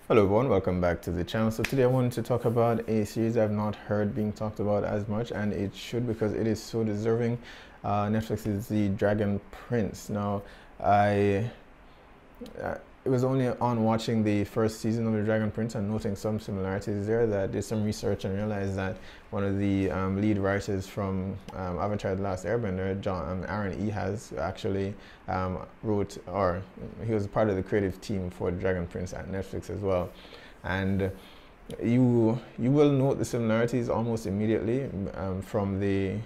Hello everyone, welcome back to the channel. So today I wanted to talk about a series I've not heard being talked about as much, and it should because it is so deserving. Netflix is The Dragon Prince. Now, I it was only on watching the first season of The Dragon Prince and noting some similarities there that did some research and realized that one of the lead writers from Avatar: The Last Airbender, Aaron Ehasz, actually wrote, or he was part of the creative team for The Dragon Prince at Netflix as well. And you will note the similarities almost immediately from the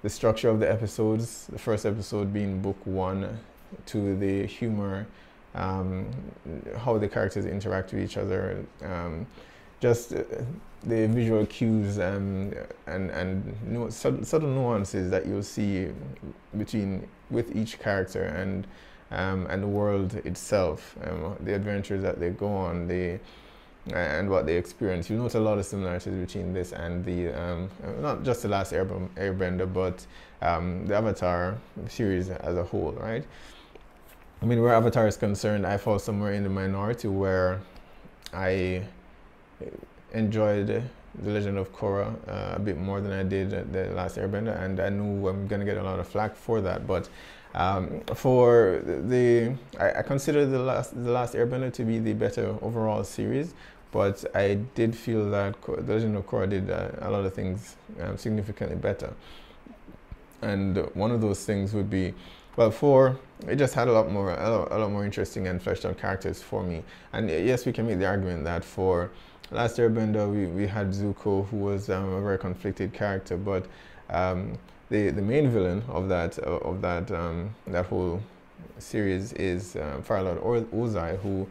structure of the episodes. The first episode being book one, to the humor, how the characters interact with each other, just the visual cues, and subtle nuances that you'll see with each character and the world itself, the adventures that they go on, and what they experience. You note a lot of similarities between this and the not just the Last Airbender, but the Avatar series as a whole, right? I mean, where Avatar is concerned, I fall somewhere in the minority where I enjoyed The Legend of Korra a bit more than I did The Last Airbender, and I knew I'm gonna get a lot of flack for that. But I consider the Last Airbender to be the better overall series. But I did feel that The Legend of Korra did a lot of things significantly better. And one of those things would be, well, it just had a lot more interesting and fleshed out characters for me. And yes, we can make the argument that for Last Airbender, we had Zuko, who was a very conflicted character, but the main villain of that whole series is Fire Lord Ozai, who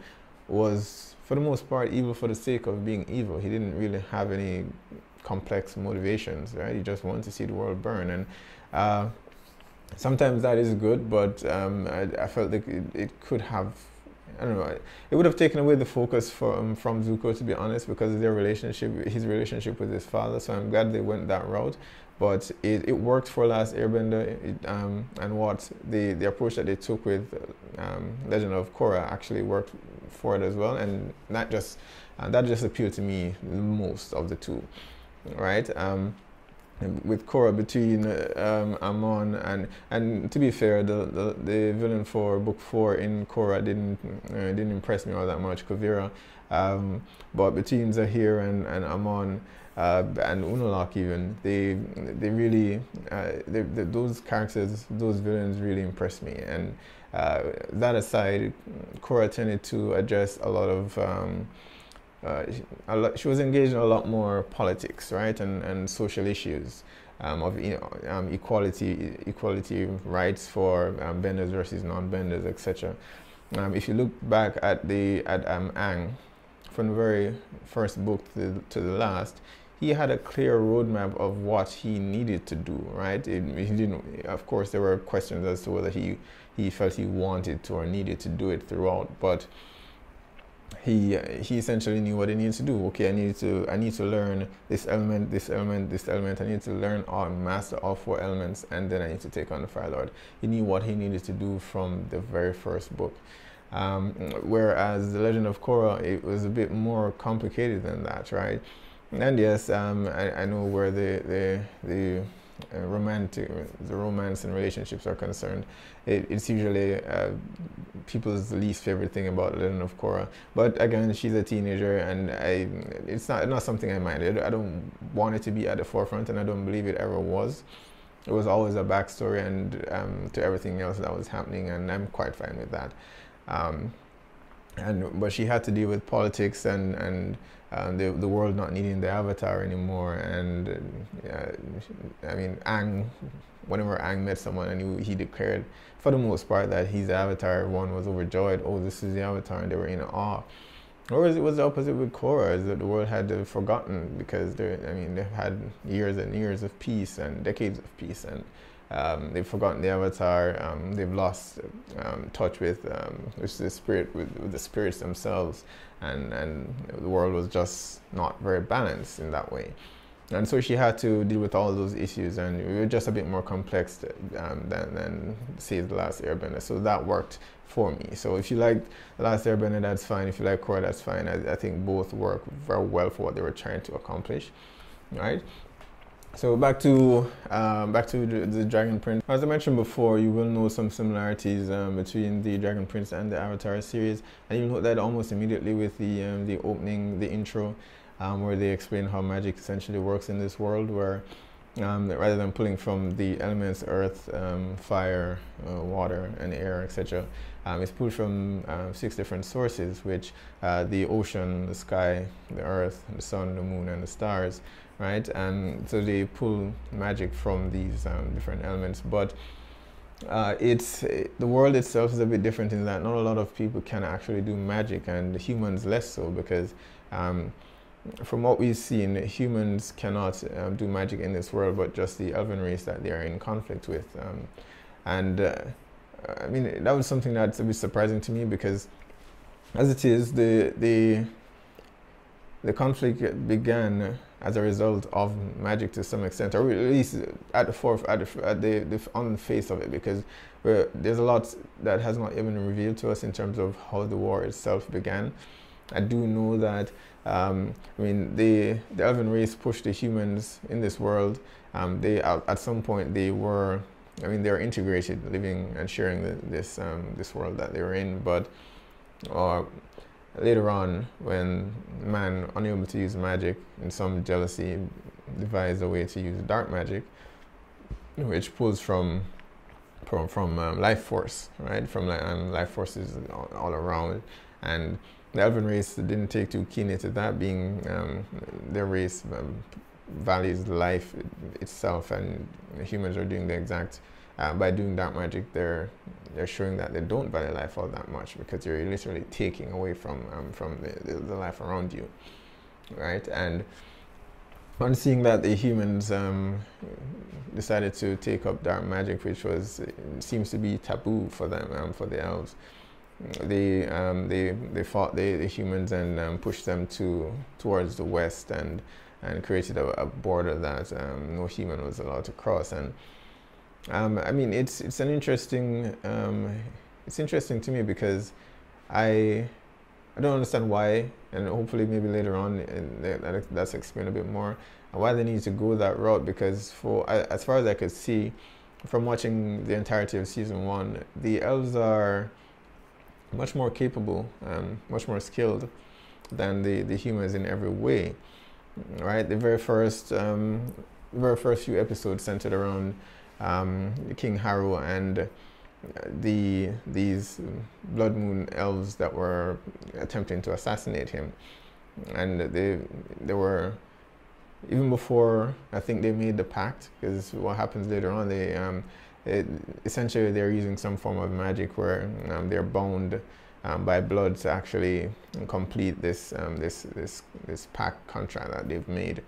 was, for the most part, evil for the sake of being evil. He didn't really have any complex motivations, right? He just wanted to see the world burn. And sometimes that is good, but I felt like it could have, I don't know, it would have taken away the focus from Zuko, to be honest, because of his relationship with his father. So I'm glad they went that route. But it worked for Last Airbender, and what the approach that they took with Legend of Korra actually worked for it as well, and that just appealed to me the most of the two, right? With Korra, between Amon and to be fair, the villain for book 4 in Korra didn't impress me all that much, Kuvira, but between Zahir and Amon and Unalaq, even they really those characters, those villains really impressed me. And that aside, Korra tended to address a lot of she was engaged in a lot more politics, right, and social issues of equality rights for benders versus non-benders, etc. If you look back at Aang, from the very first book to the last, he had a clear roadmap of what he needed to do, right? He didn't. Of course, there were questions as to whether he felt he wanted to or needed to do it throughout, but he essentially knew what he needed to do. Okay, I need to learn this element, this element, this element. I need to learn or master all 4 elements, and then I need to take on the Fire Lord. He knew what he needed to do from the very first book. Whereas The Legend of Korra, it was a bit more complicated than that, right? And yes, I know where the romance and relationships are concerned. It's usually people's least favorite thing about Legend of Korra. But again, she's a teenager, and it's not something I minded. I don't want it to be at the forefront, and I don't believe it ever was. It was always a backstory and to everything else that was happening, and I'm quite fine with that. But she had to deal with politics and the world not needing the Avatar anymore. And I mean, whenever Aang met someone and he declared, for the most part, that he's the Avatar, everyone was overjoyed. Oh, this is the Avatar, and they were in awe. Whereas it was the opposite with Korra, is that the world had forgotten, because they've had years and years of peace and decades of peace, and they've forgotten the Avatar. They've lost touch with the spirit, with the spirits themselves, and the world was just not very balanced in that way. And so she had to deal with all those issues, and it was just a bit more complex than say The Last Airbender. So that worked for me. So if you like The Last Airbender, that's fine. If you like Korra, that's fine. I think both work very well for what they were trying to accomplish. Right. So back to the Dragon Prince. As I mentioned before, you will know some similarities between the Dragon Prince and the Avatar series, and you'll note that almost immediately with the opening, the intro. Where they explain how magic essentially works in this world, where rather than pulling from the elements earth, fire, water, and air, etc., it's pulled from 6 different sources, which the ocean, the sky, the earth, the sun, the moon, and the stars, right? And so they pull magic from these different elements, but the world itself is a bit different in that not a lot of people can actually do magic, and humans less so, because from what we've seen, humans cannot do magic in this world, but just the elven race that they are in conflict with. I mean, that was something that's a bit surprising to me, because as it is, the conflict began as a result of magic to some extent, or at least at on the face of it, because there's a lot that has not even been revealed to us in terms of how the war itself began. I do know that I mean, the elven race pushed the humans in this world. They at some point they were integrated, living and sharing this world that they were in. But later on, when man, unable to use magic, in some jealousy, devised a way to use dark magic, which pulls from life force, right? From life forces all around, and the elven race didn't take too keenly to that, being their race values life itself, and humans are doing the exact by doing dark magic, they're showing that they don't value life all that much, because you're literally taking away from the life around you, right? And on seeing that the humans decided to take up dark magic, which seems to be taboo for them, for the elves. They fought the humans and pushed them towards the west, and created a border that no human was allowed to cross. And I mean, it's an interesting it's interesting to me, because I don't understand why, and hopefully maybe later on that's explained a bit more, why they need to go that route, because as far as I could see from watching the entirety of season 1, the elves are much more capable, much more skilled than the humans in every way, right? The very first few episodes centered around King Harrow and these Blood Moon elves that were attempting to assassinate him, and they were, even before I think they made the pact, because what happens later on, essentially they're using some form of magic where they're bound by blood to actually complete this pact contract that they've made,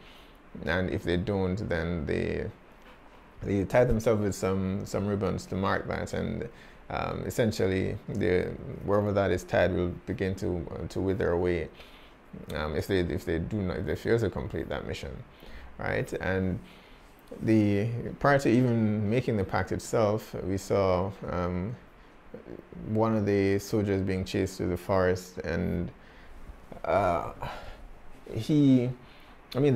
and if they don't, then they tie themselves with some ribbons to mark that, and essentially wherever that is tied will begin to wither away if they fail to complete that mission, right? And prior to even making the pact itself, we saw one of the soldiers being chased through the forest, and the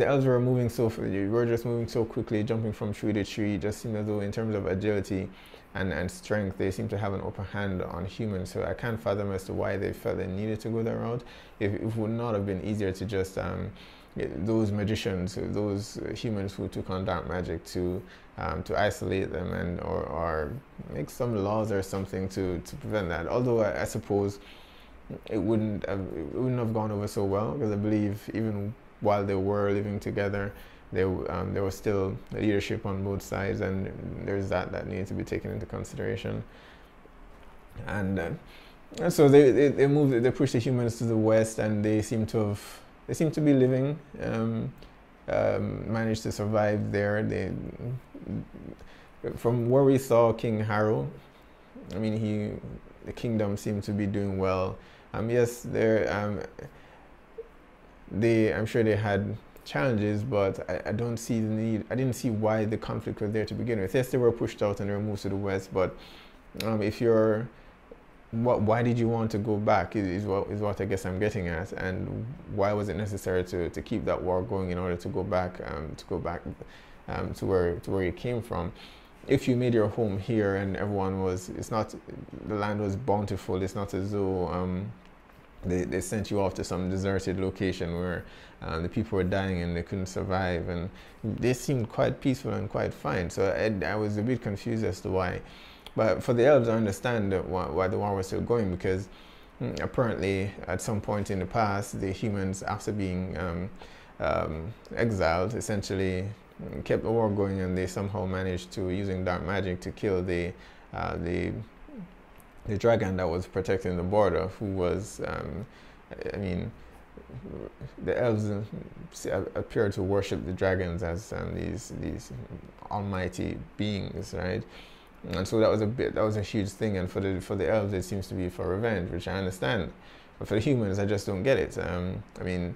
elves were moving just moving so quickly, jumping from tree to tree. It just seemed as though, in terms of agility and strength, they seem to have an upper hand on humans. So I can't fathom as to why they felt they needed to go that route. If it would not have been easier to just those magicians, those humans who took on dark magic, to isolate them or make some laws or something to prevent that. Although I suppose it wouldn't have gone over so well, because I believe even while they were living together, there was still leadership on both sides, and there's that needed to be taken into consideration. And so they pushed the humans to the west, and they seem to be living, managed to survive there. From where we saw King Harrow, I mean, the kingdom seemed to be doing well. Yes, I'm sure they had challenges, but I don't see the need. I didn't see why the conflict was there to begin with. Yes, they were pushed out and they were moved to the west, but if you're why did you want to go back is what I guess I'm getting at, and why was it necessary to keep that war going in order to go back to where you came from? If you made your home here and everyone was, it's not, the land was bountiful. It's not as though they sent you off to some deserted location where the people were dying and they couldn't survive, and they seemed quite peaceful and quite fine. So I was a bit confused as to why. But for the elves, I understand why the war was still going, because apparently at some point in the past, the humans, after being exiled, essentially kept the war going, and they somehow managed to, using dark magic, to kill the dragon that was protecting the border, who was, I mean, the elves appeared to worship the dragons as these almighty beings, right? And so that was a huge thing. And for the elves, it seems to be for revenge, which I understand. But for the humans, I just don't get it. I mean,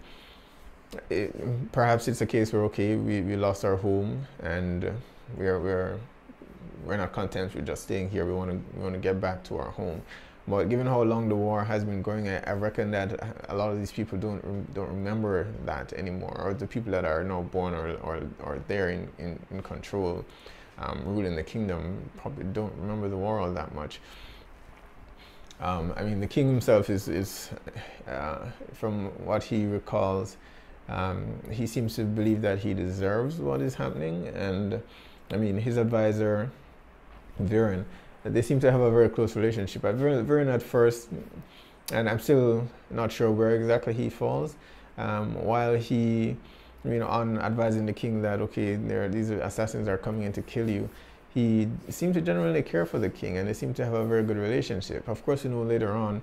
perhaps it's a case where, okay, we lost our home and we're not content with just staying here. We want to get back to our home. But given how long the war has been going, I reckon that a lot of these people don't remember that anymore, or the people that are now born or there in control, ruling the kingdom, probably don't remember the war all that much. I mean, the king himself is from what he recalls, he seems to believe that he deserves what is happening, and I mean, his advisor, Viren, they seem to have a very close relationship. Viren at first, and I'm still not sure where exactly he falls, while he, you know, on advising the king that, okay, these assassins are coming in to kill you, he seemed to generally care for the king, and they seem to have a very good relationship. Of course, you know, later on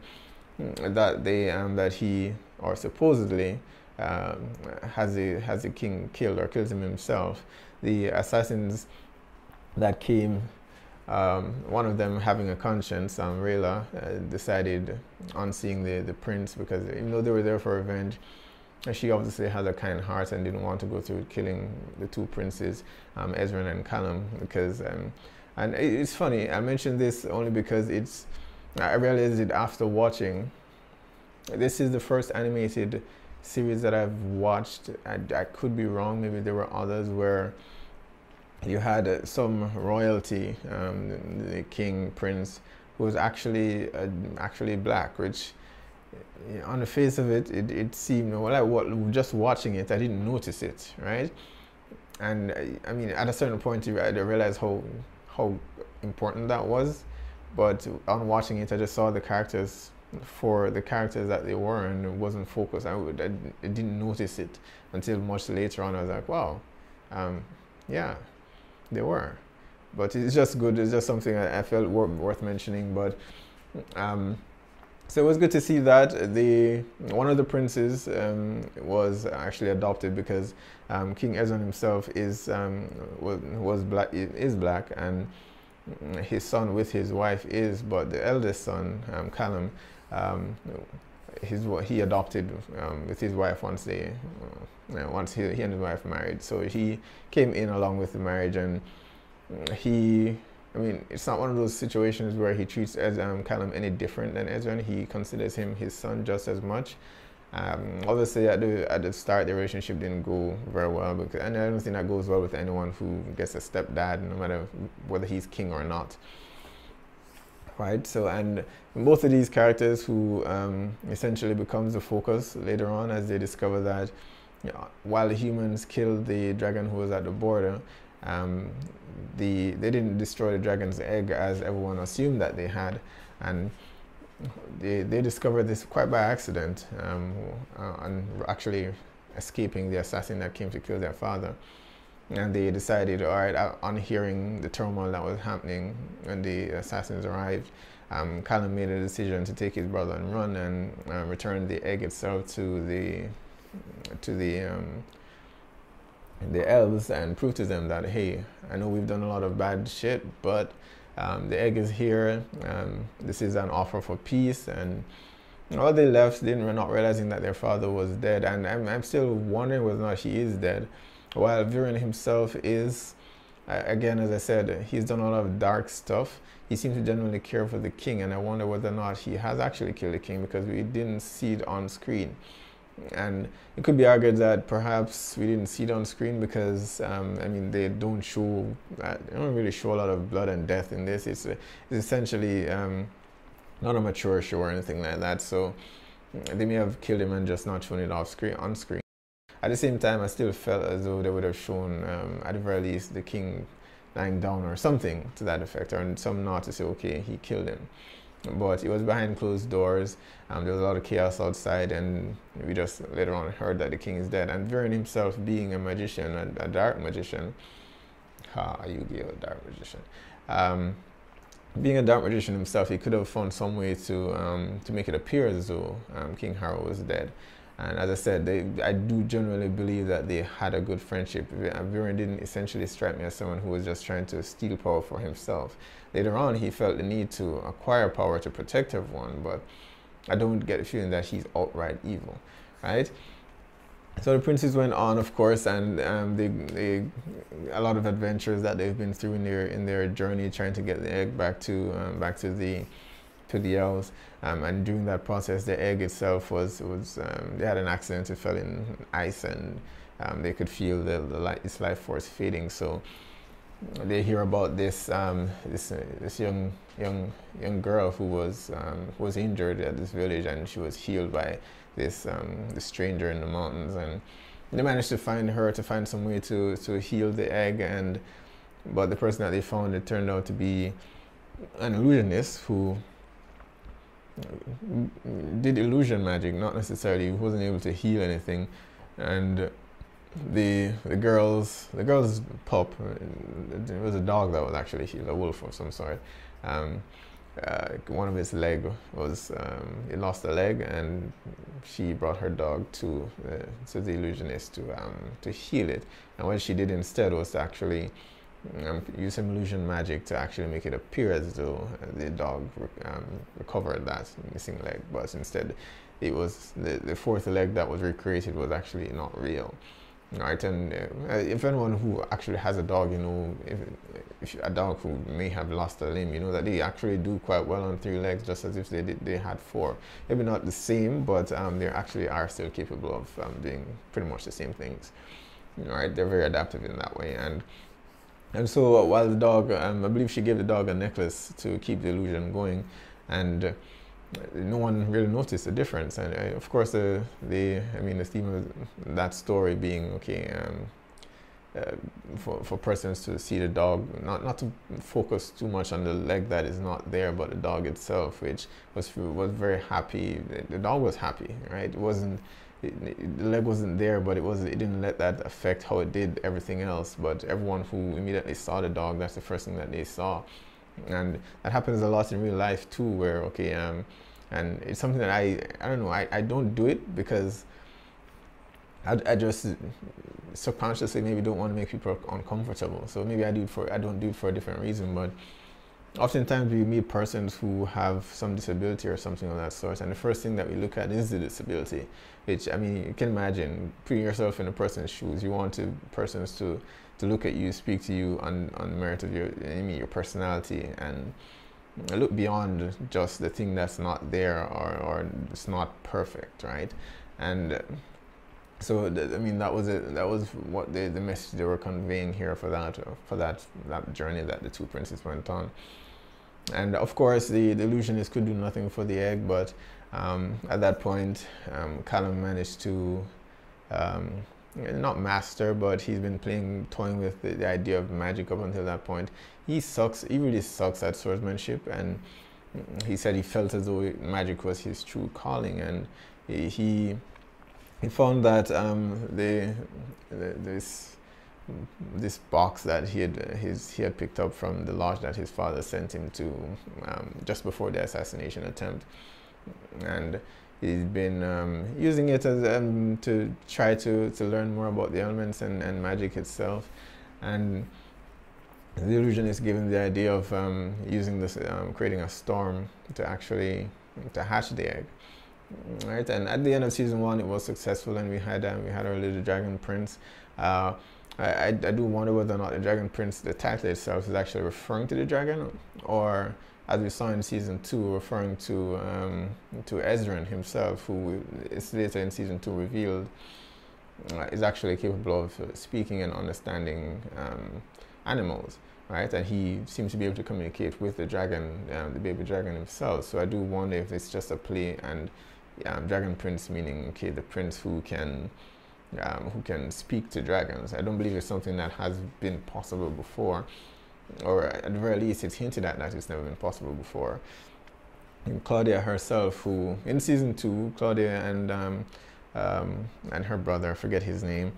that that he, or supposedly, has the king killed or kills him himself. The assassins that came, one of them having a conscience, Rayla, decided on seeing the prince, because even though they were there for revenge, she obviously had a kind heart and didn't want to go through killing the two princes, Ezran and Callum, because, and it's funny, I mentioned this only because I realized it after watching. This is the first animated series that I've watched. I could be wrong, maybe there were others where you had some royalty, the king, prince, who was actually black, which, on the face of it, it seemed, well, just watching it, I didn't notice it, right? And I mean, at a certain point, I realized how important that was. But on watching it, I just saw the characters for the characters that they were, and it wasn't focused. I didn't notice it until much later on. I was like, wow, yeah, they were. But it's just good. It's just something I felt worth mentioning. But so it was good to see that one of the princes was actually adopted, because King Ezran himself is black, and his son with his wife is, but the eldest son, Callum, he adopted with his wife once he and his wife married. So he came in along with the marriage, and I mean, it's not one of those situations where he treats Callum any different than Ezran. He considers him his son just as much. Obviously, at the start, the relationship didn't go very well, and I don't think that goes well with anyone who gets a stepdad, no matter whether he's king or not. Right? So, and both of these characters who essentially becomes the focus later on, as they discover that, you know, while the humans killed the dragon who was at the border, they didn't destroy the dragon's egg as everyone assumed that they had, and they discovered this quite by accident, and actually escaping the assassin that came to kill their father. And they decided, all right, on hearing the turmoil that was happening when the assassins arrived, Callum made a decision to take his brother and run, and return the egg itself to the elves, and prove to them that, hey, I know we've done a lot of bad shit, but the egg is here. This is an offer for peace, and Well, they left, didn't not realizing that their father was dead, and I'm still wondering whether or not he is dead. While Viren himself is, again, as I said, he's done a lot of dark stuff. He seems to genuinely care for the king, and I wonder whether or not he has actually killed the king because we didn't see it on screen. And it could be argued that perhaps we didn't see it on screen because, I mean, they don't show, they don't really show a lot of blood and death in this. It's essentially not a mature show or anything like that. So they may have killed him and just not shown it off screen on screen. At the same time, I still felt as though they would have shown, at the very least, the king lying down or something to that effect, or some nod to say, okay, he killed him. But it was behind closed doors. There was a lot of chaos outside, and we just later on heard that the king is dead. And Viren himself, being a magician, a dark magician, Yu-Gi-Oh! Dark magician. Being a dark magician himself, he could have found some way to make it appear as though King Harrow was dead. And as I said, I do generally believe that they had a good friendship. Viren didn't essentially strike me as someone who was just trying to steal power for himself. Later on, he felt the need to acquire power to protect everyone, but I don't get the feeling that he's outright evil, right? So the princes went on, of course, and a lot of adventures that they've been through in their journey, trying to get the egg back to the elves, and during that process, the egg itself was they had an accident. It fell in ice, and they could feel its life force fading. So they hear about this young girl who was injured at this village, and she was healed by this stranger in the mountains, and they managed to find some way to heal the egg. But the person that they found, it turned out to be an illusionist who did illusion magic, not necessarily, he wasn't able to heal anything. And the girl's pup, it was a dog that was actually healed, a wolf of some sort. One of its leg was, it lost a leg, and she brought her dog to the illusionist to heal it. And what she did instead was to actually use some illusion magic to actually make it appear as though the dog recovered that missing leg, but instead it was the fourth leg that was recreated was actually not real. Right, and if anyone who actually has a dog, you know, if a dog who may have lost a limb, you know that they actually do quite well on 3 legs, just as if they had 4. Maybe not the same, but they actually are still capable of doing pretty much the same things. Right, they're very adaptive in that way. And so while the dog, I believe she gave the dog a necklace to keep the illusion going, and no one really noticed the difference. And of course, the theme of that story being, okay, for persons to see the dog, not to focus too much on the leg that is not there, but the dog itself, which was very happy. The dog was happy, right? It wasn't. The leg wasn't there, but it didn't let that affect how it did everything else. But everyone who immediately saw the dog, that's the first thing that they saw. And that happens a lot in real life too, where, okay, and it's something that I don't know, I don't do it because I just subconsciously maybe don't want to make people uncomfortable. So maybe I don't do it for a different reason. But oftentimes we meet persons who have some disability or something of that sort, and the first thing that we look at is the disability, which, I mean, you can imagine putting yourself in a person's shoes. You want persons to look at you, speak to you on the merit of your personality, and look beyond just the thing that's not there or it's not perfect, right? And so that was it. That was what the message they were conveying here for that journey that the 2 princes went on. And of course, the illusionist could do nothing for the egg, but at that point, Callum managed to not master, but he's been toying with the idea of magic up until that point. He really sucks at swordsmanship, and he said he felt as though magic was his true calling, and he found that this box that he had picked up from the lodge that his father sent him to just before the assassination attempt, and he's been using it as to try to learn more about the elements and magic itself. And the illusionist gave him the idea of using this, creating a storm to hatch the egg. right? And at the end of season 1, it was successful, and we had our little dragon prince. I do wonder whether or not the dragon prince, the title itself, is actually referring to the dragon, or as we saw in season 2, referring to Ezran himself, who is later in season 2 revealed is actually capable of speaking and understanding animals, right? And he seems to be able to communicate with the dragon, the baby dragon himself. So I do wonder if it's just a play, and dragon prince meaning, okay, the prince who can speak to dragons. I don't believe it's something that has been possible before, or at the very least it's hinted at that it's never been possible before. And Xadia herself, who in season 2, Xadia and her brother, I forget his name,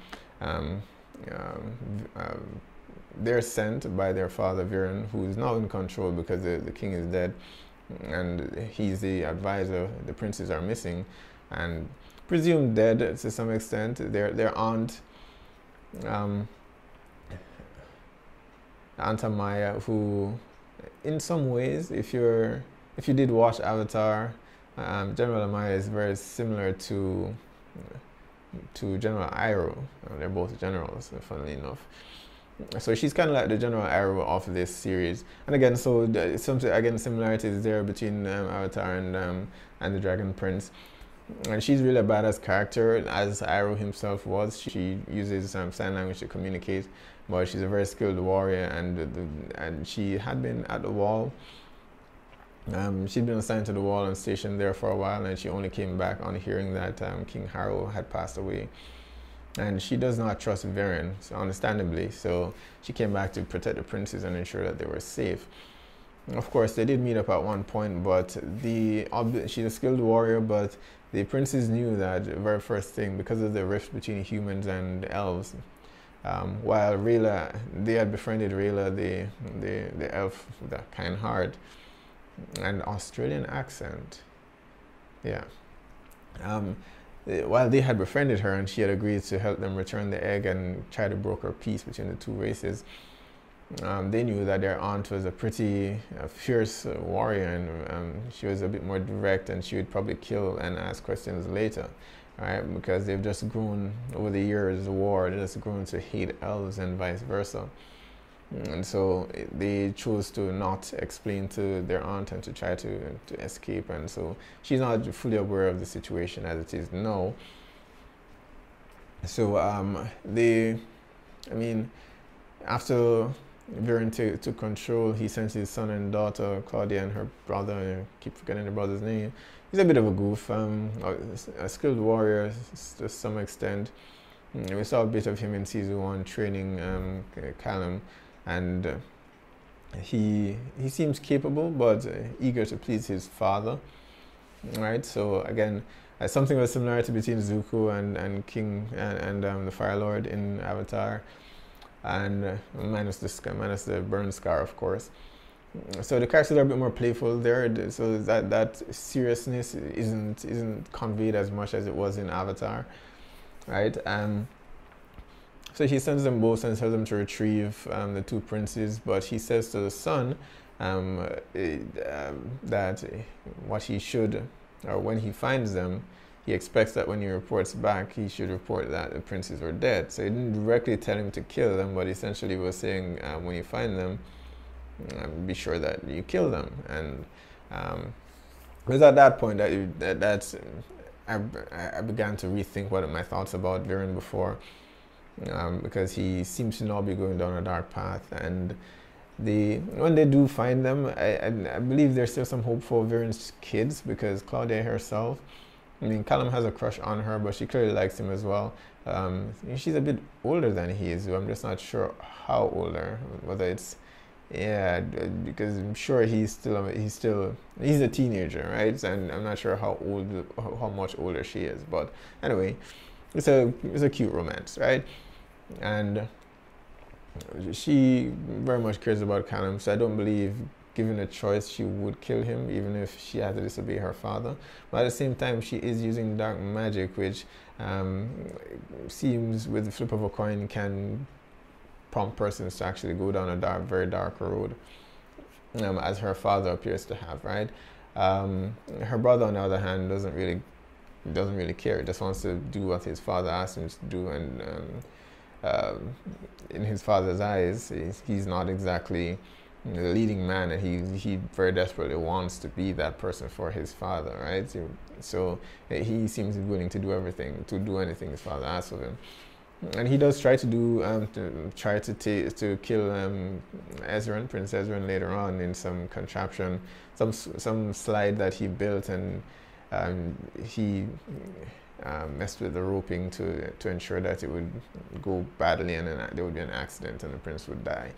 they're sent by their father Viren, who is now in control because the king is dead, and he's the advisor. The princes are missing and presumed dead to some extent. Their aunt, Aunt Amaya, who in some ways, if you did watch Avatar, General Amaya is very similar to General Iroh. They're both generals, funnily enough. So she's kind of like the General Iroh of this series. And again, so something, again, similarities there between Avatar and the Dragon Prince. And she's really a badass character, as Iroh himself was. She uses sign language to communicate, but she's a very skilled warrior, and she had been at the wall. She'd been assigned to the wall and stationed there for a while, and she only came back on hearing that King Harrow had passed away. And she does not trust Viren, so understandably. So she came back to protect the princes and ensure that they were safe. Of course, they did meet up at one point, but she's a skilled warrior, but the princes knew that the very first thing, because of the rift between humans and elves. While Rayla, they had befriended Rayla, the elf with a kind heart and Australian accent. Yeah. While they had befriended her and she had agreed to help them return the egg and try to broker peace between the two races, they knew that their aunt was a pretty fierce warrior, and she was a bit more direct, and she would probably kill and ask questions later, right? Because they've just grown over the years, the war, they've just grown to hate elves and vice versa. And so they chose to not explain to their aunt and to try to escape. And so she's not fully aware of the situation as it is now. So after Viren took control, he sent his son and daughter, Xadia, and her brother, I keep forgetting the brother's name. He's a bit of a goof, a skilled warrior to some extent. We saw a bit of him in season 1 training Callum. And he seems capable, but eager to please his father, right? So again, something of a similarity between Zuko and King and the Fire Lord in Avatar, and minus the burn scar, of course. So the characters are a bit more playful there, so that seriousness isn't conveyed as much as it was in Avatar, right? So he sends them both and tells them to retrieve the two princes, but he says to the son that what he should, or when he finds them, he expects that when he reports back, he should report that the princes were dead. So he didn't directly tell him to kill them, but essentially was saying, when you find them, be sure that you kill them. And it was at that point that I began to rethink what my thoughts about Viren before. Because he seems to now be going down a dark path, and when they do find them, I believe there's still some hope for Viren's kids, because Xadia herself, Callum has a crush on her, but she clearly likes him as well. She's a bit older than he is, I'm just not sure how older, whether it's, yeah, because I'm sure he's a teenager, right? And I'm not sure how much older she is, but anyway, it's a cute romance, right? And she very much cares about Callum, so I don't believe, given a choice, she would kill him, even if she had to disobey her father. But at the same time, she is using dark magic, which seems, with the flip of a coin, can prompt persons to actually go down a very dark road, as her father appears to have, right? Her brother, on the other hand, doesn't really he doesn't really care. He just wants to do what his father asked him to do, and in his father's eyes, he's not exactly the leading man, and he very desperately wants to be that person for his father, right? So he seems willing to do everything, to do anything his father asks of him. And he does try to do to kill Ezran, Prince Ezran, later on in some contraption, some slide that he built, and he messed with the roping to ensure that it would go badly, and then there would be an accident and the prince would die.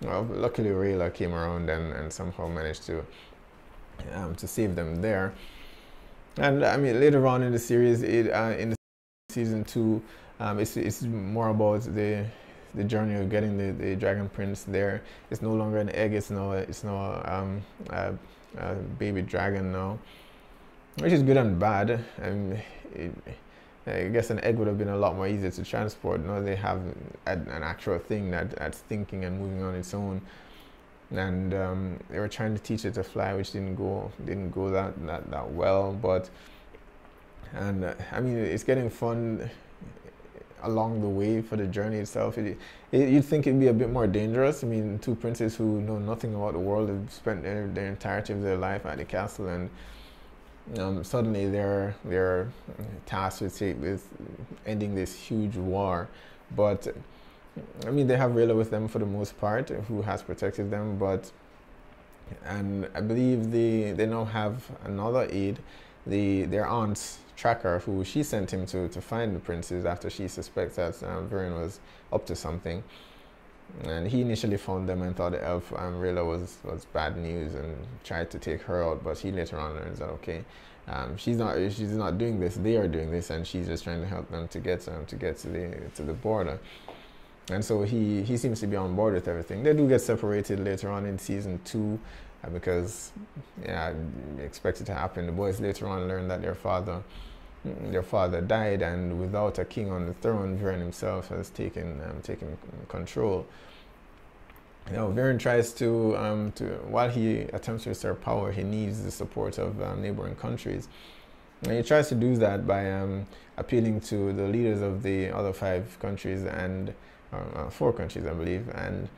Well, luckily Rayla came around and somehow managed to save them there. And I mean, later on in the series, in season 2, it's more about the journey of getting the dragon prince there. It's no longer an egg. It's now a baby dragon now, which is good and bad. I guess an egg would have been a lot more easier to transport. Now they have an actual thing that's thinking and moving on its own. And they were trying to teach it to fly, which didn't go that well. But I mean, it's getting fun along the way for the journey itself. You'd think it'd be a bit more dangerous. I mean, two princes who know nothing about the world have spent their entirety of their life at the castle, and suddenly they're tasked with ending this huge war. But I mean, they have Rayla with them for the most part, who has protected them. And I believe they now have another aide, their aunt's tracker, who she sent him to find the princes after she suspects that Viren was up to something. And he initially found them and thought the elf Rayla was bad news and tried to take her out, but he later on learns that okay, she's not doing this, they are doing this, and she's just trying to help them to get to the border. And so he seems to be on board with everything. They do get separated later on in season 2 because I expect it to happen. The boys later on learn that their father died, and without a king on the throne, Viren himself has taken control. You know, Viren tries to while he attempts to restore power, he needs the support of neighboring countries, and he tries to do that by appealing to the leaders of the other 5 countries and 4 countries, I believe, and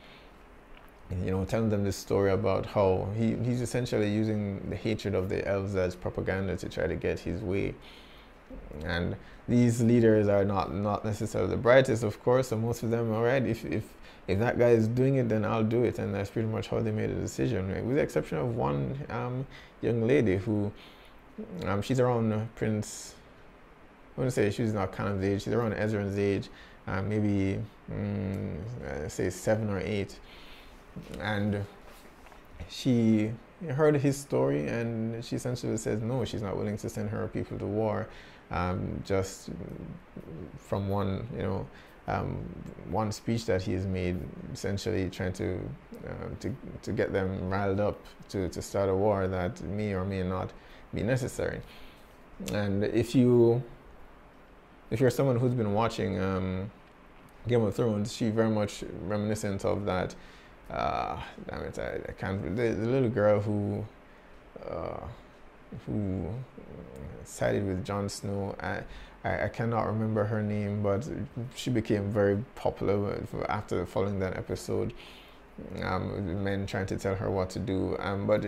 telling them this story about how he's essentially using the hatred of the elves as propaganda to try to get his way. And these leaders are not necessarily the brightest, of course, so most of them, all right, if that guy is doing it, then I'll do it, and that's pretty much how they made a decision, right? With the exception of one young lady who, she's around Prince, I wouldn't say she's not Khan's age, she's around Ezran's age, maybe say 7 or 8, and she heard his story, and she essentially says no, she's not willing to send her people to war, just from one speech that he has made, essentially trying to get them riled up to start a war that may or may not be necessary. And if you're someone who's been watching Game of Thrones, she very much reminiscent of that. Damn it, I can't. The little girl who sided with Jon Snow. I cannot remember her name, but she became very popular after following that episode. Men trying to tell her what to do. But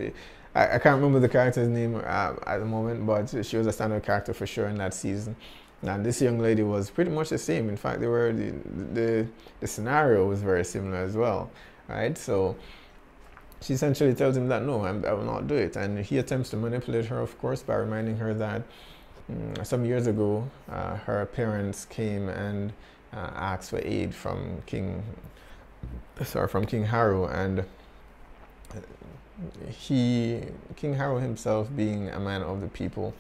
I can't remember the character's name at the moment, but she was a standard character for sure in that season. And this young lady was pretty much the same. In fact, the scenario was very similar as well, right? So she essentially tells him that no, I will not do it, and he attempts to manipulate her, of course, by reminding her that some years ago her parents came and asked for aid from King Harrow, and King Harrow himself, being a man of the people,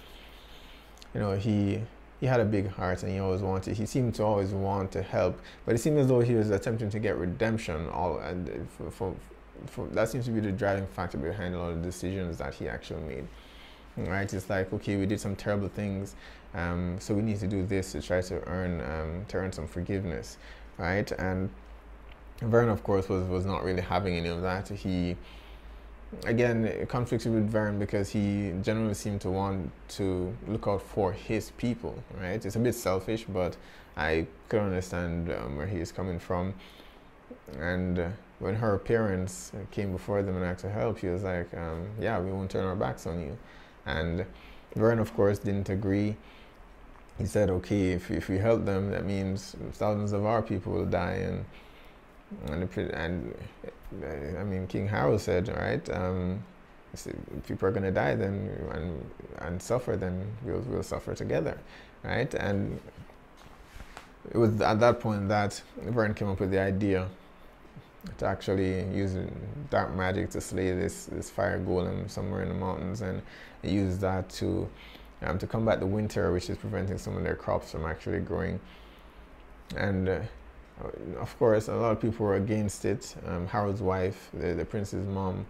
he had a big heart, and he seemed to always want to help, but it seemed as though he was attempting to get redemption, that seems to be the driving factor behind a lot of the decisions that he actually made. Right? It's like, okay, we did some terrible things, so we need to do this to try to earn some forgiveness, right? And Vern, of course, was not really having any of that. He again, it conflicts with Varen because he generally seemed to want to look out for his people, right? It's a bit selfish, but I could understand where he is coming from. And when her parents came before them and asked for help, she was like, yeah, we won't turn our backs on you. And Vern, of course, didn't agree. He said, okay, if we help them, that means thousands of our people will die. And I mean, King Harold said, right, if people are going to die then and suffer, then we'll suffer together, right? And it was at that point that Vern came up with the idea to actually use dark magic to slay this fire golem somewhere in the mountains, and use that to combat the winter, which is preventing some of their crops from actually growing. And of course, a lot of people were against it. Harold's wife, the prince's mom,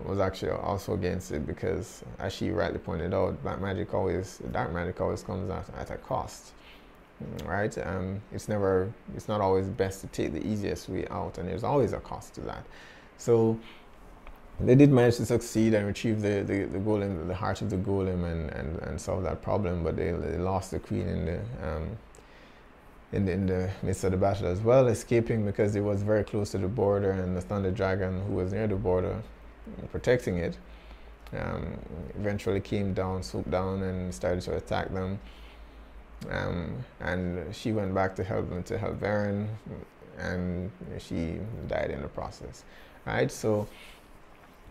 was actually also against it because, as she rightly pointed out, dark magic always comes at a cost. Right? It's not always best to take the easiest way out, and there's always a cost to that. So they did manage to succeed and retrieve the golem, the heart of the golem, and solve that problem, but they lost the queen in the midst of the battle as well, escaping because it was very close to the border, and the thunder dragon, who was near the border protecting it, eventually came down, swooped down, and started to attack them. And she went back to help Varen, and she died in the process, right? So,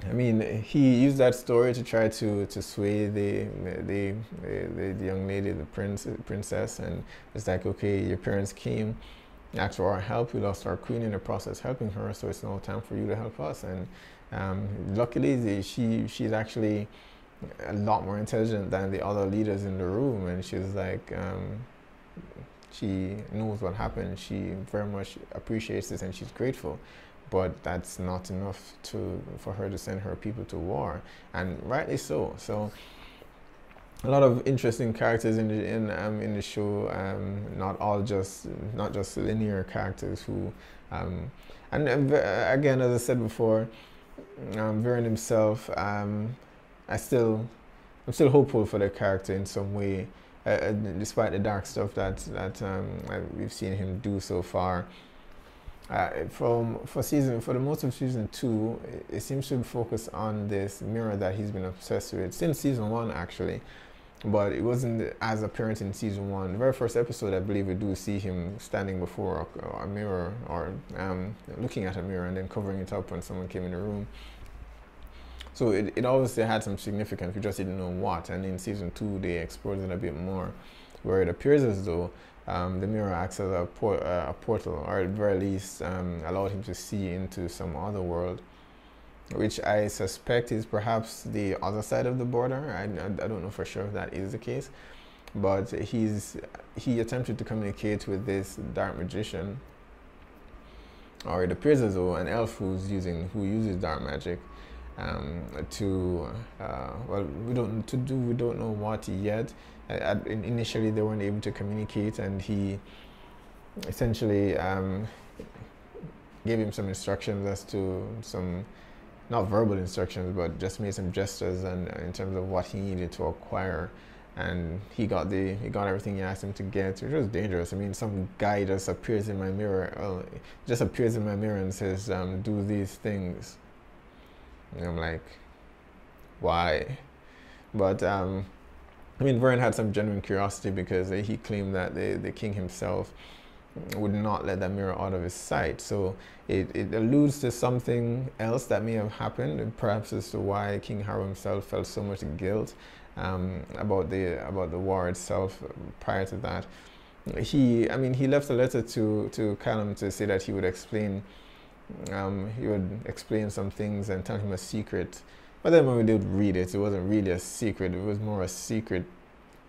I mean, he used that story to try to sway the young lady, the princess, and it's like, okay, your parents came, asked for our help, we lost our queen in the process helping her, so it's now time for you to help us. And luckily, she's actually a lot more intelligent than the other leaders in the room, and she was like, she knows what happened, she very much appreciates this, and she's grateful, but that's not enough for her to send her people to war, and rightly so. So a lot of interesting characters in the show, not just linear characters who and again, as I said before, Varen himself, I'm still hopeful for the character in some way, despite the dark stuff that we've seen him do so far. For the most of season 2, it seems to focus on this mirror that he's been obsessed with since season 1, actually, but it wasn't as apparent in season 1. The very first episode, I believe, we do see him standing before a mirror, or looking at a mirror and then covering it up when someone came in the room. So it obviously had some significance, we just didn't know what. And in season 2, they explored it a bit more, where it appears as though the mirror acts as a portal, or at the very least allowed him to see into some other world, which I suspect is perhaps the other side of the border. I don't know for sure if that is the case, but he attempted to communicate with this dark magician, or it appears as though an elf who uses dark magic. Well, we don't know what yet. Initially, they weren't able to communicate, and he essentially gave him some instructions as to some, not verbal instructions, but just made some gestures and in terms of what he needed to acquire, and he got everything he asked him to get, which was dangerous. I mean, some guy just appears in my mirror, and says, "Do these things." And I'm like, why? But I mean, Varen had some genuine curiosity because he claimed that the king himself would not let that mirror out of his sight. So it alludes to something else that may have happened, and perhaps as to why King Harold himself felt so much guilt about the war itself. Prior to that, he left a letter to Callum to say that he would explain some things and tell him a secret. But then when we did read it, it wasn't really a secret. It was more a secret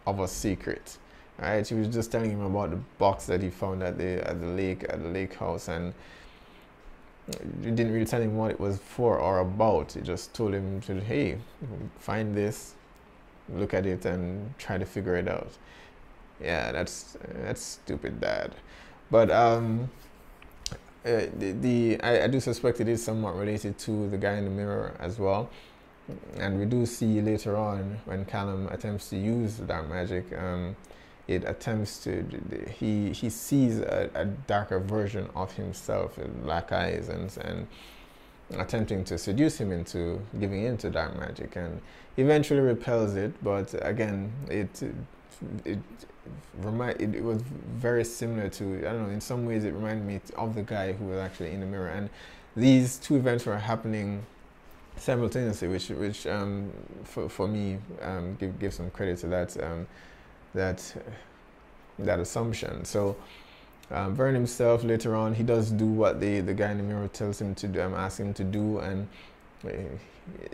of a secret. Right? He was just telling him about the box that he found at the lake house, and he didn't really tell him what it was for or about. He just told him to, hey, find this, look at it, and try to figure it out. Yeah, that's stupid, Dad. But I do suspect it is somewhat related to the guy in the mirror as well. And we do see later on when Callum attempts to use dark magic, it attempts to, he sees a darker version of himself with black eyes and attempting to seduce him into giving in to dark magic, and eventually repels it. But again, it was very similar to, I don't know, in some ways it reminded me of the guy who was actually in the mirror, and these two events were happening simultaneously, which for me give some credit to that assumption. So Vern himself later on, he does do what the guy in the mirror tells him to do, asks him to do, and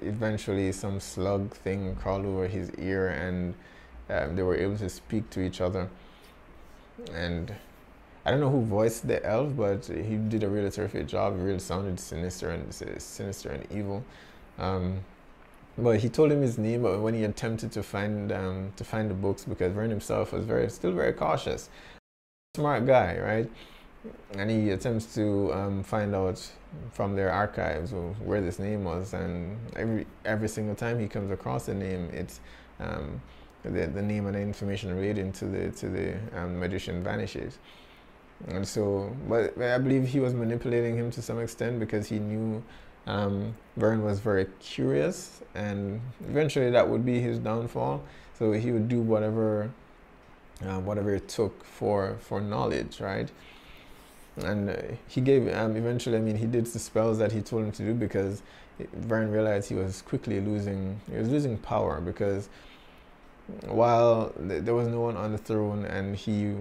eventually some slug thing crawled over his ear, and they were able to speak to each other. And I don't know who voiced the elf, but he did a really terrific job. It really sounded sinister and evil. But he told him his name, but when he attempted to find the books, because Vern himself was still very cautious, smart guy, right? And he attempts to find out from their archives where this name was, and every single time he comes across the name, it's the name and the information relating to the magician vanishes. And so, but I believe he was manipulating him to some extent, because he knew Vern was very curious, and eventually that would be his downfall. So he would do whatever it took for knowledge, right? And he gave eventually, I mean, he did the spells that he told him to do, because Vern realized he was quickly losing power, because while there was no one on the throne, and he,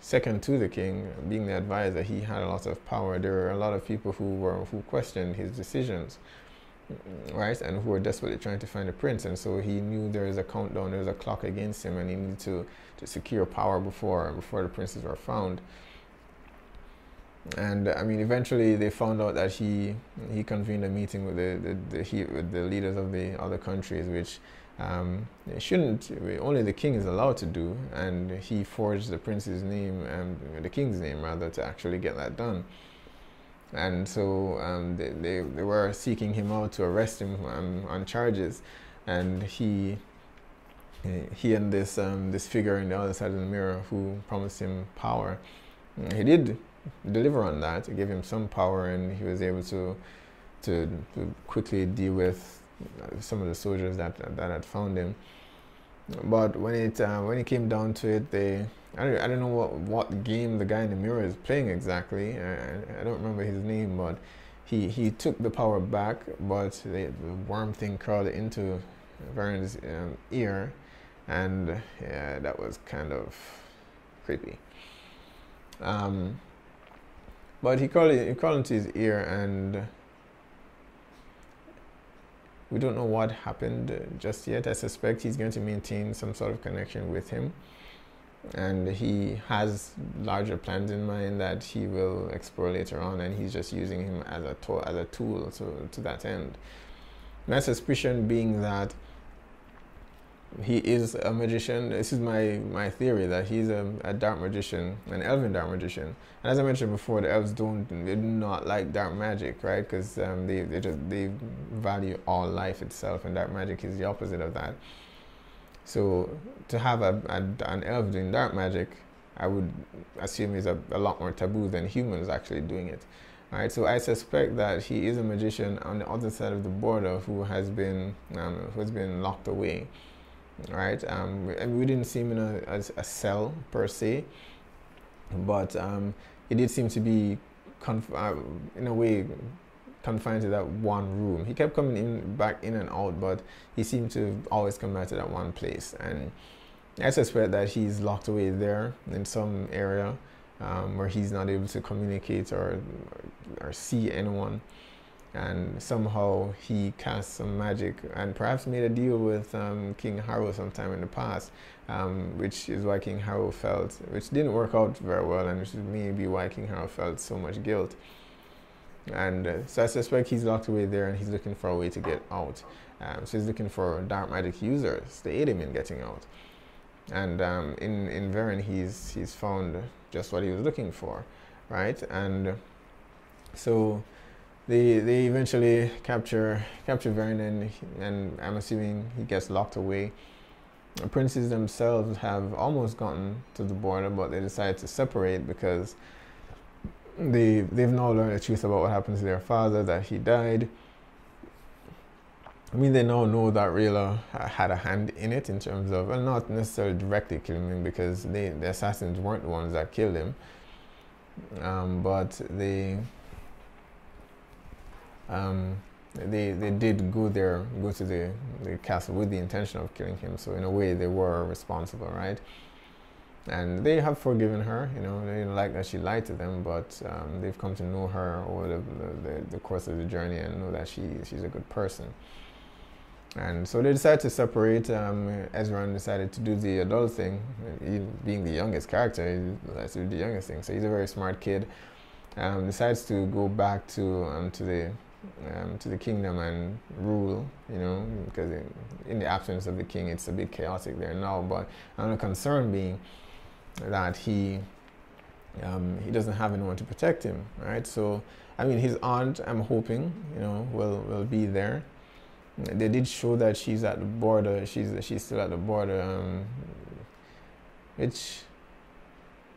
second to the king, being the advisor, he had a lot of power. There were a lot of people who questioned his decisions, right, and who were desperately trying to find the prince. And so he knew there was a countdown, there was a clock against him, and he needed to secure power before the princes were found. And I mean, eventually they found out that he convened a meeting with the leaders of the other countries, which only the king is allowed to do, and he forged the prince's name, the king's name rather, to actually get that done. And so they were seeking him out to arrest him on charges, and he and this figure on the other side of the mirror who promised him power, he did deliver on that. It gave him some power, and he was able to quickly deal with some of the soldiers that had found him. But when it came down to it, I don't know what game the guy in the mirror is playing exactly. I don't remember his name, but he took the power back, but the worm thing crawled into Vern's ear, and yeah, that was kind of creepy. But he crawled into his ear, and we don't know what happened just yet. I suspect he's going to maintain some sort of connection with him, and he has larger plans in mind that he will explore later on, and he's just using him as a tool to that end. My suspicion being that he is a magician. This is my theory, that he's a dark magician, an elven dark magician. And as I mentioned before, the elves do not like dark magic, right? Because they value all life itself, and dark magic is the opposite of that. So to have an elf doing dark magic, I would assume is a lot more taboo than humans actually doing it. All right, so I suspect that he is a magician on the other side of the border who has been locked away. Right, and we didn't see him in a cell per se, but it did seem to be in a way confined to that one room. He kept coming back in and out, but he seemed to always come back to that one place. And I suspect that he's locked away there in some area where he's not able to communicate or see anyone. And somehow he cast some magic, and perhaps made a deal with King Harrow sometime in the past, which is why King Harrow which didn't work out very well, and which is maybe why King Harrow felt so much guilt. And so I suspect he's locked away there, and he's looking for a way to get out. So he's looking for dark magic users to aid him in getting out. And in Vern, he's found just what he was looking for, right? And So they eventually capture Varen, and I'm assuming he gets locked away. The princes themselves have almost gotten to the border, but they decide to separate because they've now learned the truth about what happened to their father, that he died. I mean, they now know that Rayla had a hand in it in terms of, well, not necessarily directly killing him because the assassins weren't the ones that killed him, but they did go to the castle with the intention of killing him. So in a way, they were responsible, right? And they have forgiven her. You know, they didn't like that she lied to them, but they've come to know her over the course of the journey and know that she's a good person. And so they decided to separate. Ezran decided to do the adult thing. He, being the youngest character, he likes to do the youngest thing. So he's a very smart kid. Decides to go back to the kingdom and rule. You know, because in the absence of the king, it's a bit chaotic there now. But another concern being that he doesn't have anyone to protect him, right? So I mean, his aunt, I'm hoping, you know, will be there. They did show that she's at the border. She's still at the border, which,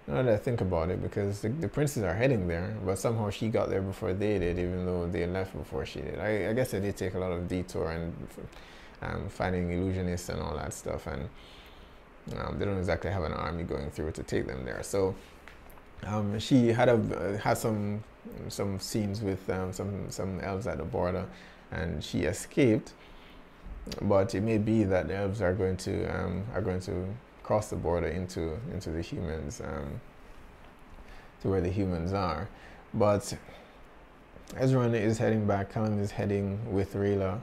now that I think about it, because the princes are heading there, but somehow she got there before they did, even though they left before she did. I guess they did take a lot of detour and finding illusionists and all that stuff, and they don't exactly have an army going through to take them there. So she had some scenes with some elves at the border, and she escaped. But it may be that the elves are going to cross the border into the humans, to where the humans are. But Ezran is heading back. Callum is heading with Rayla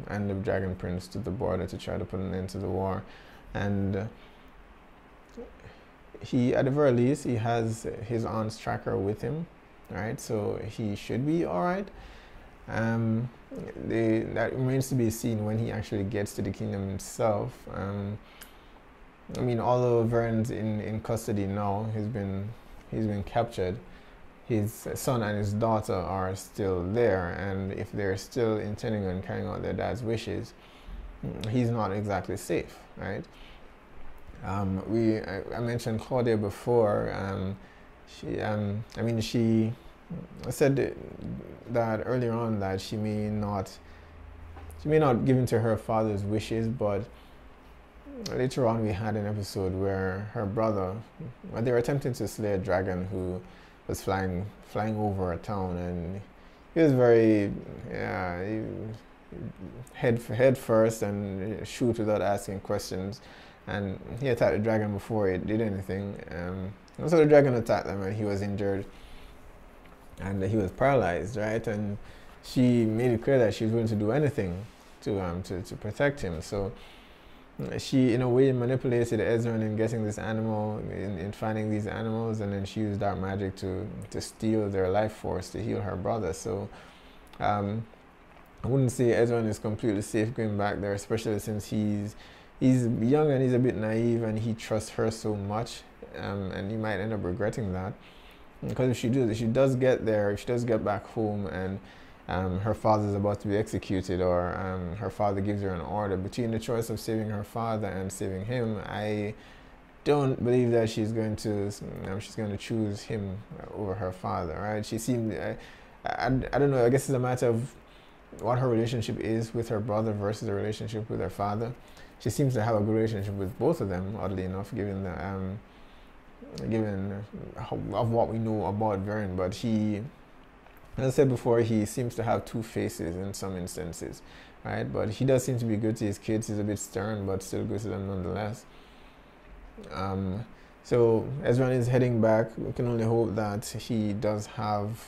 and the Dragon Prince to the border to try to put an end to the war. And he, at the very least, he has his aunt's tracker with him, right? So he should be all right. That remains to be seen when he actually gets to the kingdom itself. I mean, although Varen's in custody now, he's been captured. His son and his daughter are still there, and if they're still intending on carrying out their dad's wishes, he's not exactly safe, right? I mentioned Xadia before. She said that earlier on that she may not give in to her father's wishes, but later on we had an episode where her brother, they were attempting to slay a dragon who was flying over a town, and he was very head first and shoot without asking questions, and he attacked the dragon before it did anything. So the dragon attacked him, and he was injured, and he was paralyzed, right? And she made it clear that she was willing to do anything to protect him. So she, in a way, manipulated Ezran in getting this animal, in finding these animals, and then she used dark magic to steal their life force to heal her brother. So I wouldn't say Ezran is completely safe going back there, especially since he's young and he's a bit naive, and he trusts her so much, and he might end up regretting that. Because if she does get there, if she does get back home, and her father is about to be executed, or her father gives her an order, between the choice of saving her father and saving him, I don't believe that she's going to choose him over her father, right? She seemed, I don't know, I guess it's a matter of what her relationship is with her brother versus her relationship with her father. She seems to have a good relationship with both of them, oddly enough, given of what we know about Varen. But he, as I said before, he seems to have two faces in some instances, right? But he does seem to be good to his kids. He's a bit stern, but still good to them nonetheless. So Ezran is heading back. We can only hope that he does have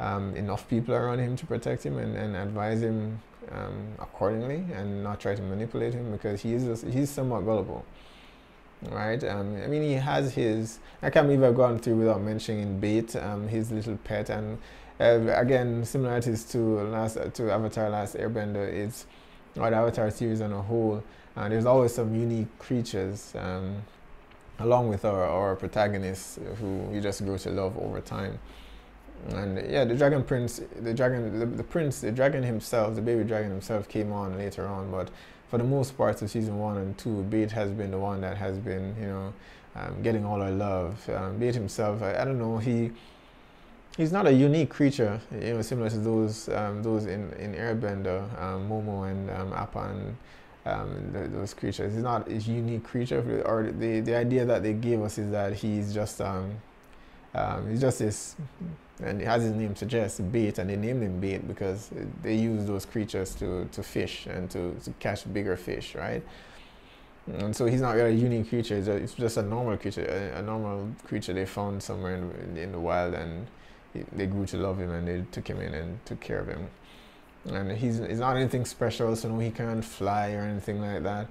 enough people around him to protect him and advise him accordingly, and not try to manipulate him, because he's somewhat gullible, right? I mean, he has his, I can't believe I've gone through without mentioning Bait, his little pet, and again, similarities to Avatar Last Airbender, or the Avatar series on a whole. There's always some unique creatures, along with our protagonists, who you just grow to love over time. And yeah, the dragon prince, the prince, the dragon himself, the baby dragon himself came on later on, but for the most part of season 1 and 2, Bait has been the one that has been, getting all our love. Bait himself, I don't know, he's not a unique creature, similar to those in Airbender, Momo and Appa and those creatures. He's not a unique creature, or the idea that they gave us is that he's just this, and as his name suggests, bait, and they named him Bait because they use those creatures to fish and to catch bigger fish, right? And so he's not really a unique creature. It's just a normal creature, a normal creature they found somewhere in the wild, and they grew to love him, and they took him in and took care of him. And he's not anything special, so no, he can't fly or anything like that.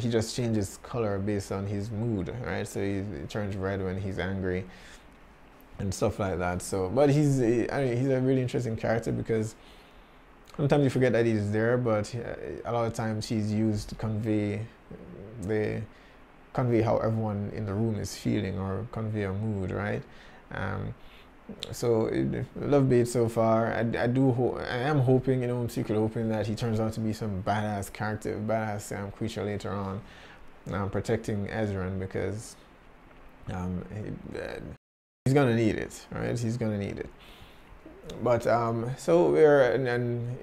He just changes color based on his mood, right? So he turns red when he's angry and stuff like that. So, but he's a really interesting character because sometimes you forget that he's there, but a lot of times he's used to convey how everyone in the room is feeling, or convey a mood, right? So love Bait so far. I am hoping, I'm secretly hoping that he turns out to be some badass character, badass creature later on, protecting Ezran, because he's gonna need it, right? He's gonna need it. But so and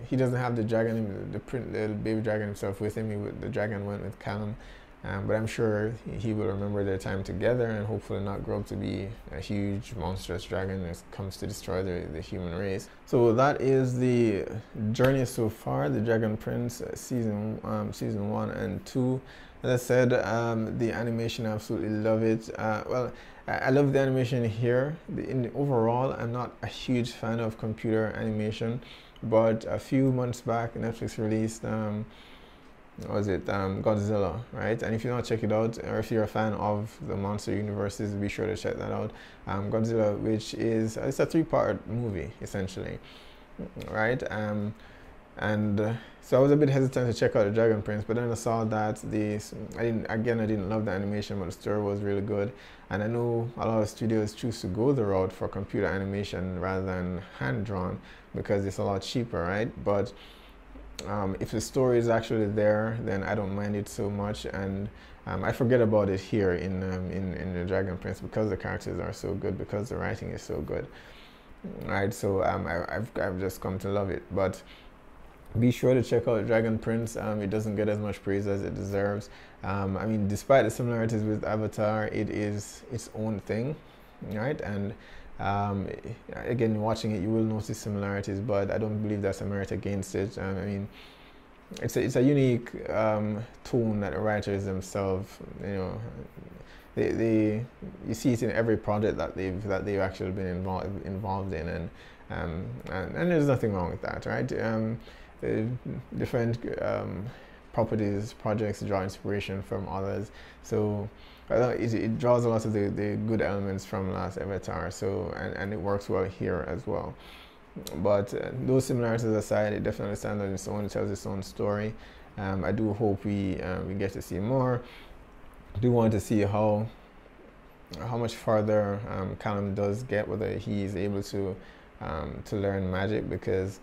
he doesn't have the dragon, the baby dragon himself with him. The dragon went with Callum. But I'm sure he will remember their time together, and hopefully not grow up to be a huge monstrous dragon that comes to destroy the human race. So that is the journey so far, the Dragon Prince season 1 and 2. As I said, the animation, I absolutely love it. Well, I love the animation here. Overall, I'm not a huge fan of computer animation, but a few months back, Netflix released Godzilla, right? And if you don't check it out, or if you're a fan of the monster universes, be sure to check that out. Godzilla, which is it's a 3-part movie essentially, right? So I was a bit hesitant to check out the Dragon Prince, but then I saw that I didn't love the animation, but the story was really good. And I know a lot of studios choose to go the route for computer animation rather than hand drawn because it's a lot cheaper, right? But if the story is actually there, then I don't mind it so much, and I forget about it here in the Dragon Prince because the characters are so good, because the writing is so good, right? So I've just come to love it. But be sure to check out Dragon Prince. It doesn't get as much praise as it deserves. I mean, despite the similarities with Avatar, it is its own thing, right? And again, watching it, you will notice similarities, but I don't believe that's a merit against it. I mean, it's a unique tone that the writers themselves, you see it in every project that they've actually been involved in, and there's nothing wrong with that, right? Different projects draw inspiration from others, so it draws a lot of the good elements from Last Avatar, so and it works well here as well. But those similarities aside, it definitely stands on its own. It tells its own story. I do hope we get to see more. I do want to see how much farther Callum does get, whether he is able to learn magic, because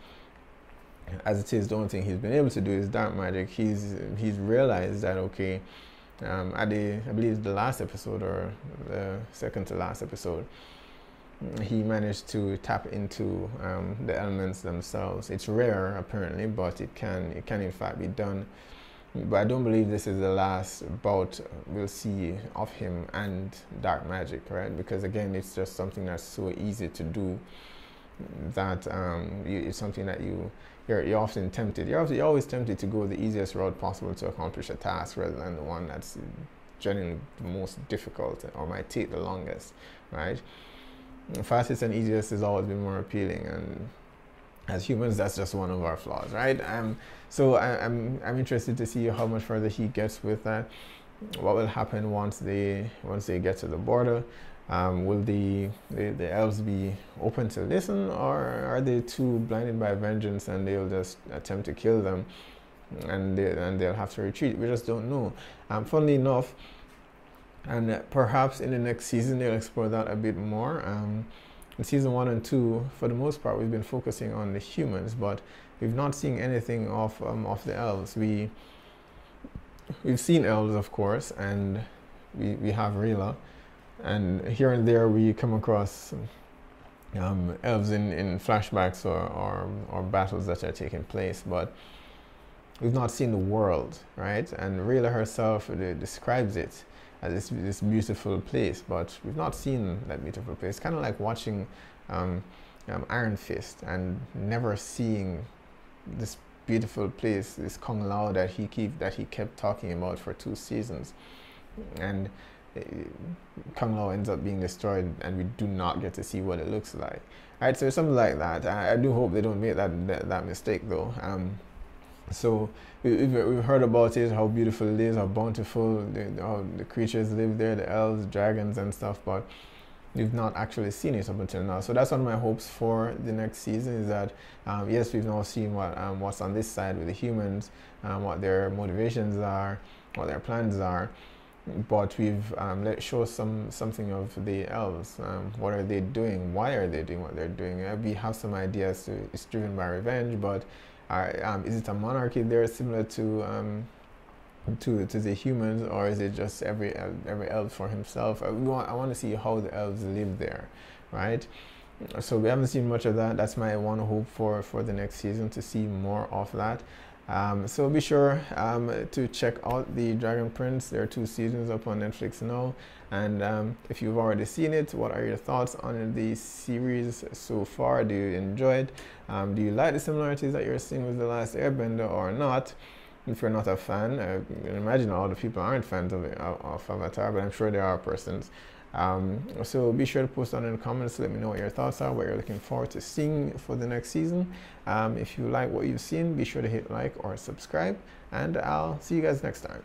as it is, the only thing he's been able to do is dark magic. He's realized that, okay, I believe the last episode, or the second to last episode, he managed to tap into the elements themselves. It's rare apparently, but it can in fact be done. But I don't believe this is the last bout we'll see of him and dark magic, right? Because again, it's just something that's so easy to do that it's something that you're often tempted. You're always tempted to go the easiest route possible to accomplish a task, rather than the one that's generally the most difficult or might take the longest, right? The fastest and easiest has always been more appealing, and as humans, that's just one of our flaws, right? So I'm interested to see how much further he gets with that. What will happen once they get to the border? Will the elves be open to listen, or are they too blinded by vengeance and they'll just attempt to kill them, and they'll have to retreat? We just don't know. Funnily enough, and perhaps in the next season they'll explore that a bit more. in season 1 and 2, for the most part, we've been focusing on the humans, but we've not seen anything of the elves. We've seen elves, of course, and we have Rayla, and here and there we come across elves in flashbacks or battles that are taking place, but we've not seen the world, right? And Rayla herself describes it as this beautiful place, but we've not seen that beautiful place. Kind of like watching Iron Fist and never seeing this beautiful place, this Kung Lao that he kept talking about for 2 seasons, and Kung Lao ends up being destroyed, and we do not get to see what it looks like. Right, so something like that. I do hope they don't make that mistake, though. So we've heard about it, how beautiful it is, how bountiful, how the creatures live there, the elves, dragons, and stuff, but we've not actually seen it up until now. So that's one of my hopes for the next season, is that yes, we've now seen what's on this side with the humans, what their motivations are, what their plans are, but we've let show something of the elves. What are they doing? Why are they doing what they're doing? We have some ideas. It's driven by revenge, but is it a monarchy there similar to the humans, or is it just every elf for himself? I want to see how the elves live there, right? So we haven't seen much of that. That's my one hope for the next season, to see more of that. So be sure to check out the Dragon Prince. There are 2 seasons up on Netflix now, and if you've already seen it, what are your thoughts on the series so far? Do you enjoy it? Do you like the similarities that you're seeing with The Last Airbender or not? If you're not a fan, I can imagine a lot of people aren't fans of Avatar, but I'm sure there are persons. So be sure to post down in the comments to let me know what your thoughts are, what you're looking forward to seeing for the next season. If you like what you've seen, be sure to hit like or subscribe, and I'll see you guys next time.